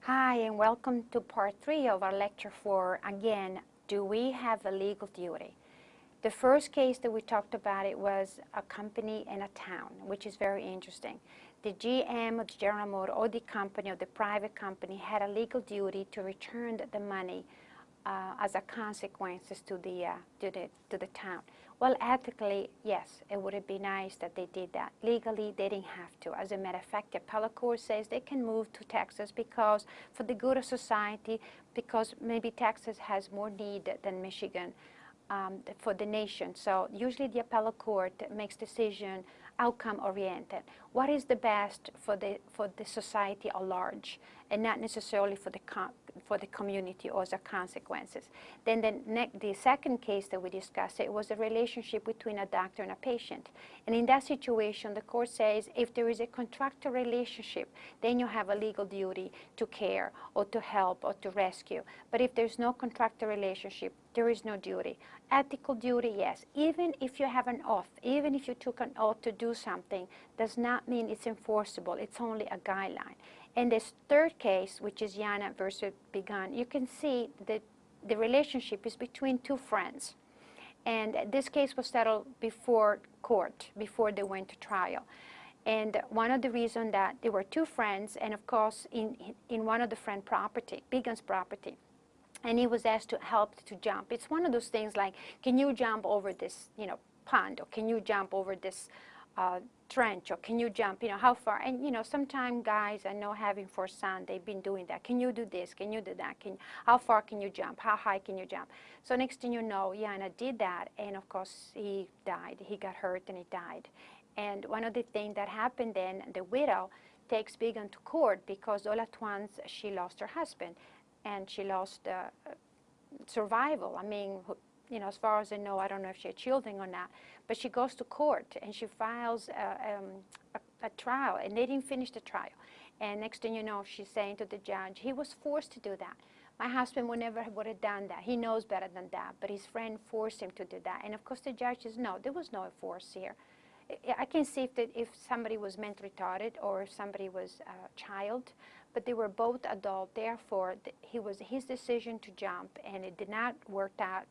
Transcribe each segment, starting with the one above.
Hi, and welcome to part 3 of our lecture 4. Again, do we have a legal duty? The first case that we talked about, it was a company in a town, which is very interesting. The GM of the General Motor or the company or the private company had a legal duty to return the money as a consequences to the town. Well, ethically, yes, it would have been nice that they did that. Legally, they didn't have to. As a matter of fact, the appellate court says they can move to Texas because for the good of society, because maybe Texas has more need than Michigan for the nation. So usually the appellate court makes decision outcome oriented. What is the best for the society at large, and not necessarily for the community or as a consequences. Then the second case that we discussed, it was a relationship between a doctor and a patient. And in that situation, the court says if there is a contractual relationship, then you have a legal duty to care or to help or to rescue. But if there's no contractual relationship, there is no duty. Ethical duty, yes. Even if you have an oath, even if you took an oath to do something, does not mean it's enforceable. It's only a guideline. In this third case, which is Yana versus Begun, you can see that the relationship is between two friends. And this case was settled before court, before they went to trial. And one of the reasons that there were two friends, and of course in one of the friend property, Begun's property, and he was asked to help to jump. It's one of those things like, can you jump over this, pond, or can you jump over this trench, or can you jump, how far? And sometimes guys, I know having 4 sons, they've been doing that. Can you do this? Can you do that? How far can you jump? How high can you jump? So next thing you know, Yana did that, and of course he died. He got hurt and he died. And one of the things that happened then, the widow takes Begun to court because all at once she lost her husband. And she lost survival. I mean, as far as I know, I don't know if she had children or not, but she goes to court and she files a trial, and they didn't finish the trial. And next thing you know, she's saying to the judge, he was forced to do that. My husband would never would have done that. He knows better than that, but his friend forced him to do that. And of course, the judge says, no, there was no force here. I can see if somebody was mentally retarded or if somebody was a child, but they were both adult. Therefore, it was his decision to jump, and it did not work out.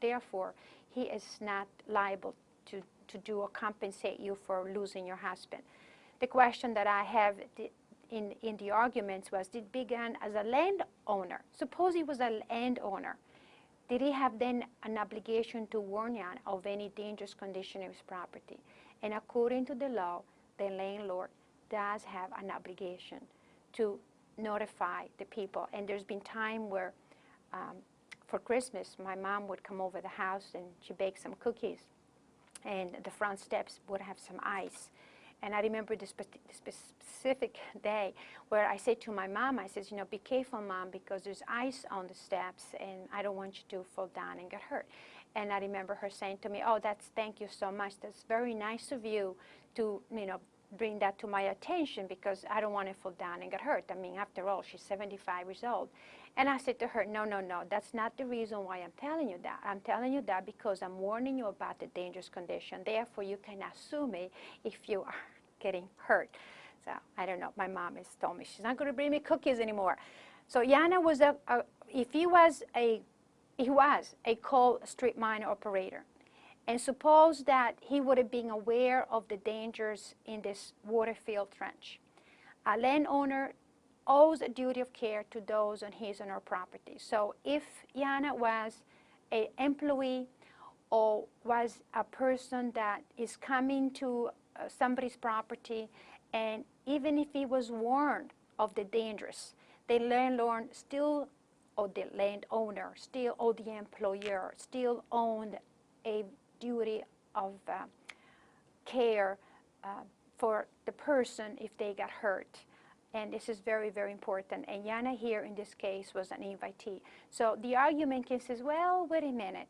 Therefore, he is not liable to do or compensate you for losing your husband. The question that I have in the arguments was, did Begun as a landowner, suppose he was a landowner, did he have then an obligation to warn Jan of any dangerous condition of his property? And according to the law, the landlord does have an obligation to notify the people. And there's been time where for Christmas, my mom would come over the house and she baked some cookies, and the front steps would have some ice. And I remember this specific day where I said to my mom, I says, be careful, Mom, because there's ice on the steps and I don't want you to fall down and get hurt. And I remember her saying to me, oh, thank you so much. That's very nice of you to, bring that to my attention, because I don't want to fall down and get hurt. I mean, after all, she's 75 years old. And I said to her, no, that's not the reason why I'm telling you that. I'm telling you that because I'm warning you about the dangerous condition. Therefore, you can assume me if you are getting hurt. So I don't know. My mom has told me she's not going to bring me cookies anymore. So Yana was he was a coal street mine operator. And suppose that he would have been aware of the dangers in this water field trench. A landowner owes a duty of care to those on his or her property. So if Yana was an employee or was a person that is coming to somebody's property, and even if he was warned of the dangers, the landlord still, or the landowner still, or the employer still owned a duty of care for the person if they got hurt. And this is very, very important. And Yana here in this case was an invitee. So the argument can say, well, wait a minute,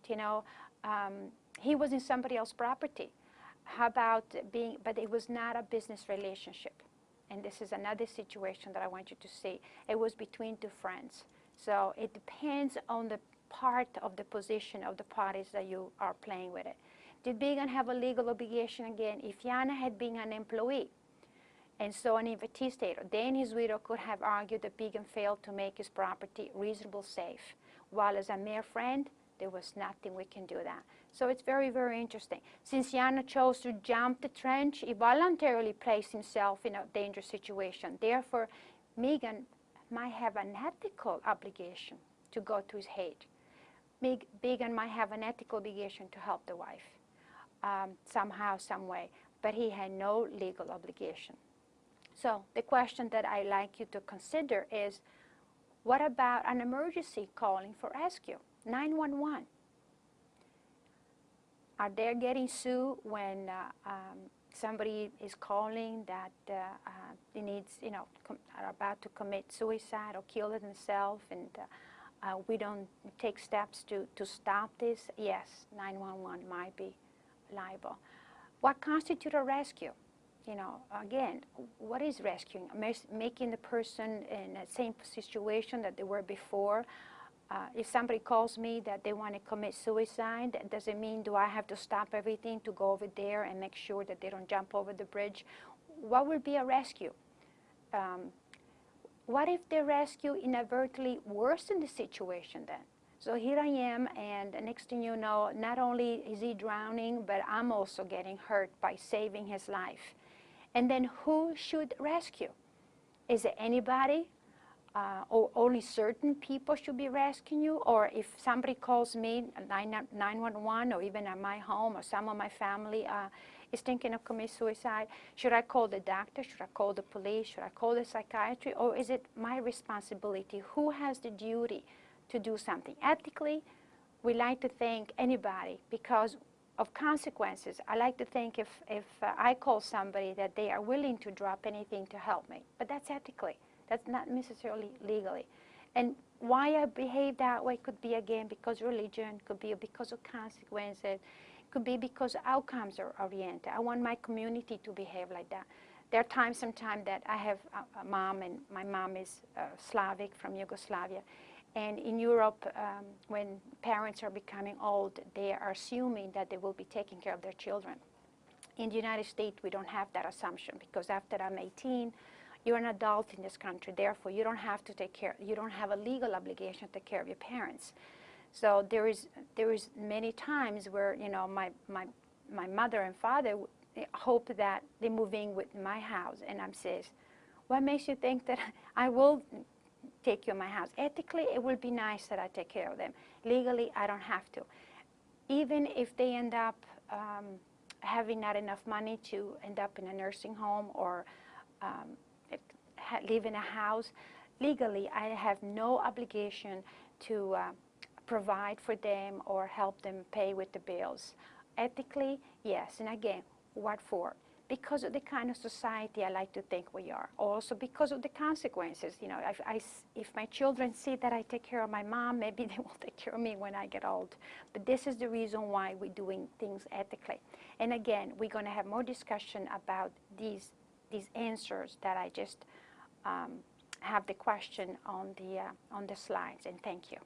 he was in somebody else's property. How about but it was not a business relationship. And this is another situation that I want you to see. It was between two friends. So it depends on the part of the position of the parties that you are playing with it. Did Begun have a legal obligation again? If Yana had been an employee, and so an investigator. Then his widow could have argued that Bigham failed to make his property reasonably safe, while as a mere friend, there was nothing we can do that. So it's very, very interesting. Since Yana chose to jump the trench, he voluntarily placed himself in a dangerous situation. Therefore, Megan might have an ethical obligation to go to his aid. Megan might have an ethical obligation to help the wife somehow, some way, but he had no legal obligation. So the question that I'd like you to consider is, what about an emergency calling for rescue? 911. Are they getting sued when somebody is calling that he needs, are about to commit suicide or kill themselves, and we don't take steps to stop this? Yes, 911 might be liable. What constitutes a rescue? Again, what is rescuing? Making the person in the same situation that they were before. If somebody calls me that they want to commit suicide, that doesn't mean do I have to stop everything to go over there and make sure that they don't jump over the bridge. What would be a rescue? What if the rescue inadvertently worsened the situation then? So here I am, and the next thing you know, not only is he drowning, but I'm also getting hurt by saving his life. And then who should rescue? Is it anybody? Or only certain people should be rescuing you? Or if somebody calls me, 911, or even at my home, or some of my family is thinking of committing suicide, should I call the doctor? Should I call the police? Should I call the psychiatry? Or is it my responsibility? Who has the duty to do something? Ethically, we like to think anybody, because of consequences. I like to think if I call somebody that they are willing to drop anything to help me. But that's ethically. That's not necessarily legally. And why I behave that way could be, again, because religion, could be because of consequences, could be because outcomes are oriented. I want my community to behave like that. There are times, sometimes, that I have a mom, and my mom is Slavic from Yugoslavia. And in Europe, when parents are becoming old, they are assuming that they will be taking care of their children. In the United States, we don't have that assumption, because after I'm 18, you're an adult in this country. Therefore, you don't have to take care, you don't have a legal obligation to take care of your parents. So there is many times where, my mother and father hope that they move in with my house, and I'm says, what makes you think that I will take you in my house? Ethically, it would be nice that I take care of them. Legally, I don't have to. Even if they end up having not enough money to end up in a nursing home or live in a house, legally, I have no obligation to provide for them or help them pay with the bills. Ethically, yes. And again, what for? Because of the kind of society I like to think we are. Also because of the consequences. If my children see that I take care of my mom, maybe they will take care of me when I get old. But this is the reason why we're doing things ethically. And again, we're going to have more discussion about these answers that I just have the question on the slides. And thank you.